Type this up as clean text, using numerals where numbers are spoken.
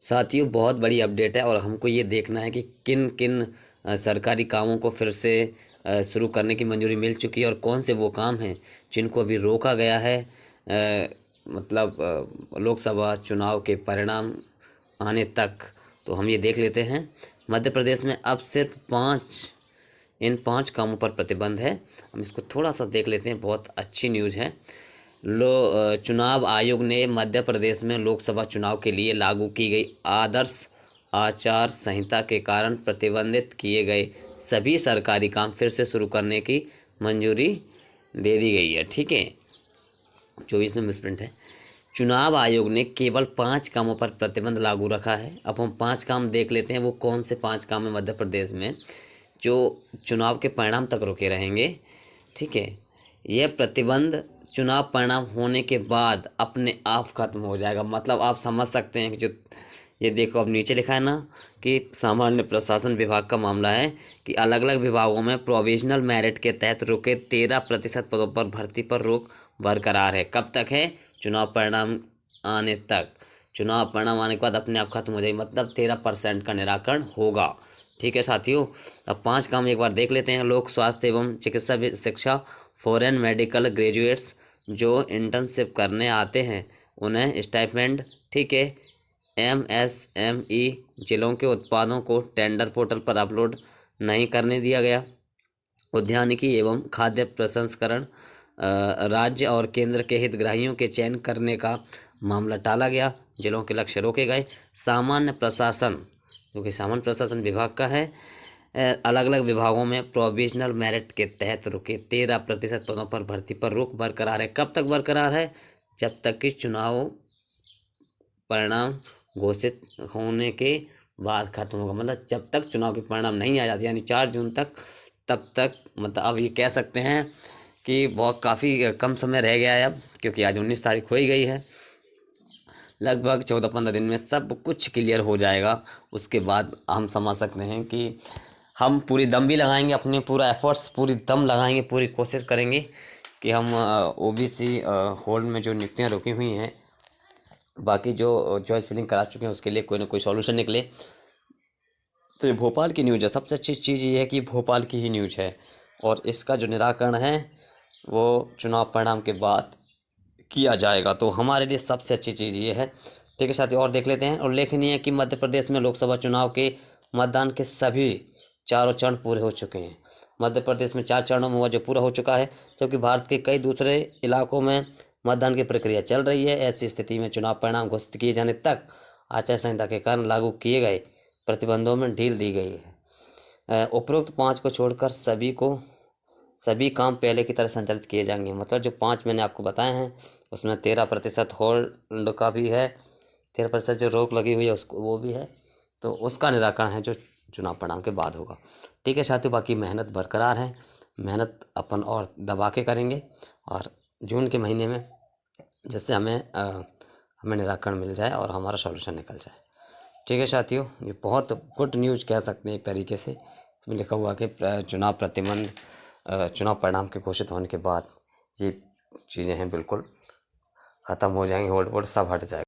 साथियों, बहुत बड़ी अपडेट है और हमको ये देखना है कि किन किन सरकारी कामों को फिर से शुरू करने की मंजूरी मिल चुकी है और कौन से वो काम हैं जिनको अभी रोका गया है। लोकसभा चुनाव के परिणाम आने तक। तो हम ये देख लेते हैं। मध्य प्रदेश में अब सिर्फ इन 5 कामों पर प्रतिबंध है। हम इसको थोड़ा सा देख लेते हैं, बहुत अच्छी न्यूज़ है। चुनाव आयोग ने मध्य प्रदेश में लोकसभा चुनाव के लिए लागू की गई आदर्श आचार संहिता के कारण प्रतिबंधित किए गए सभी सरकारी काम फिर से शुरू करने की मंजूरी दे दी गई है। ठीक है, 24 में मिसप्रिंट है। चुनाव आयोग ने केवल 5 कामों पर प्रतिबंध लागू रखा है। अब हम 5 काम देख लेते हैं, वो कौन से 5 काम है मध्य प्रदेश में जो चुनाव के परिणाम तक रुके रहेंगे। ठीक है, यह प्रतिबंध चुनाव परिणाम होने के बाद अपने आप खत्म हो जाएगा। मतलब आप समझ सकते हैं कि जो ये देखो अब नीचे लिखा है ना कि सामान्य प्रशासन विभाग का मामला है कि अलग अलग विभागों में प्रोविजनल मेरिट के तहत रुके 13% पदों पर भर्ती पर रोक बरकरार है। कब तक है? चुनाव परिणाम आने तक। चुनाव परिणाम आने के बाद अपने आप खत्म हो जाएगी, मतलब 13% का निराकरण होगा। ठीक है साथियों, अब 5 काम एक बार देख लेते हैं। लोक स्वास्थ्य एवं चिकित्सा शिक्षा, फॉरेन मेडिकल ग्रेजुएट्स जो इंटर्नशिप करने आते हैं उन्हें स्टाइपेंड। ठीक है, एमएसएमई जिलों के उत्पादों को टेंडर पोर्टल पर अपलोड नहीं करने दिया गया। उद्यानिकी एवं खाद्य प्रसंस्करण राज्य और केंद्र के हितग्राहियों के चयन करने का मामला टाला गया। जिलों के लक्ष्य रोके गए। सामान्य प्रशासन, जो कि सामान्य प्रशासन विभाग का है, अलग अलग विभागों में प्रोविजनल मेरिट के तहत रुके 13% पदों पर भर्ती पर रोक बरकरार है। कब तक बरकरार है? जब तक कि चुनाव परिणाम घोषित होने के बाद खत्म होगा। मतलब जब तक चुनाव के परिणाम नहीं आ जाते, यानी 4 जून तक, तब तक मतलब अब ये कह सकते हैं कि बहुत काफ़ी कम समय रह गया है अब, क्योंकि आज 19 तारीख हो ही गई है। लगभग 14-15 दिन में सब कुछ क्लियर हो जाएगा। उसके बाद हम समझ सकते हैं कि हम पूरी दम भी लगाएंगे, अपने पूरा एफर्ट्स पूरी दम लगाएंगे, पूरी कोशिश करेंगे कि हम ओबीसी होल्ड में जो नियुक्तियाँ रुकी हुई हैं, बाकी जो चॉइस फिलिंग करा चुके हैं, उसके लिए कोई ना कोई सॉल्यूशन निकले। तो ये भोपाल की न्यूज़ है। सबसे अच्छी चीज़ ये है कि भोपाल की ही न्यूज़ है और इसका जो निराकरण है वो चुनाव परिणाम के बाद किया जाएगा। तो हमारे लिए सबसे अच्छी चीज़ ये है। ठीक है साथियों, और देख लेते हैं। उल्लेखनीय है कि मध्य प्रदेश में लोकसभा चुनाव के मतदान के सभी चारों चरण पूरे हो चुके हैं। मध्य प्रदेश में 4 चरणों में हुआ जो पूरा हो चुका है, जबकि भारत के कई दूसरे इलाकों में मतदान की प्रक्रिया चल रही है। ऐसी स्थिति में चुनाव परिणाम घोषित किए जाने तक आचार संहिता के कारण लागू किए गए प्रतिबंधों में ढील दी गई है। उपरोक्त 5 को छोड़कर सभी काम पहले की तरह संचालित किए जाएंगे। मतलब जो 5 मैंने आपको बताए हैं उसमें 13% होल्ड का भी है, 13% जो रोक लगी हुई है उसको वो भी है। तो उसका निराकरण है जो चुनाव परिणाम के बाद होगा। ठीक है साथियों, बाकी मेहनत बरकरार है। मेहनत अपन और दबा के करेंगे और जून के महीने में जिससे हमें निराकरण मिल जाए और हमारा सॉल्यूशन निकल जाए। ठीक है साथियों, ये बहुत गुड न्यूज़ कह सकते हैं एक तरीके से। इसमें लिखा हुआ कि चुनाव परिणाम के घोषित होने के बाद ये चीज़ें हैं बिल्कुल ख़त्म हो जाएंगी, होल्ड वोल्ड सब हट जाएगा।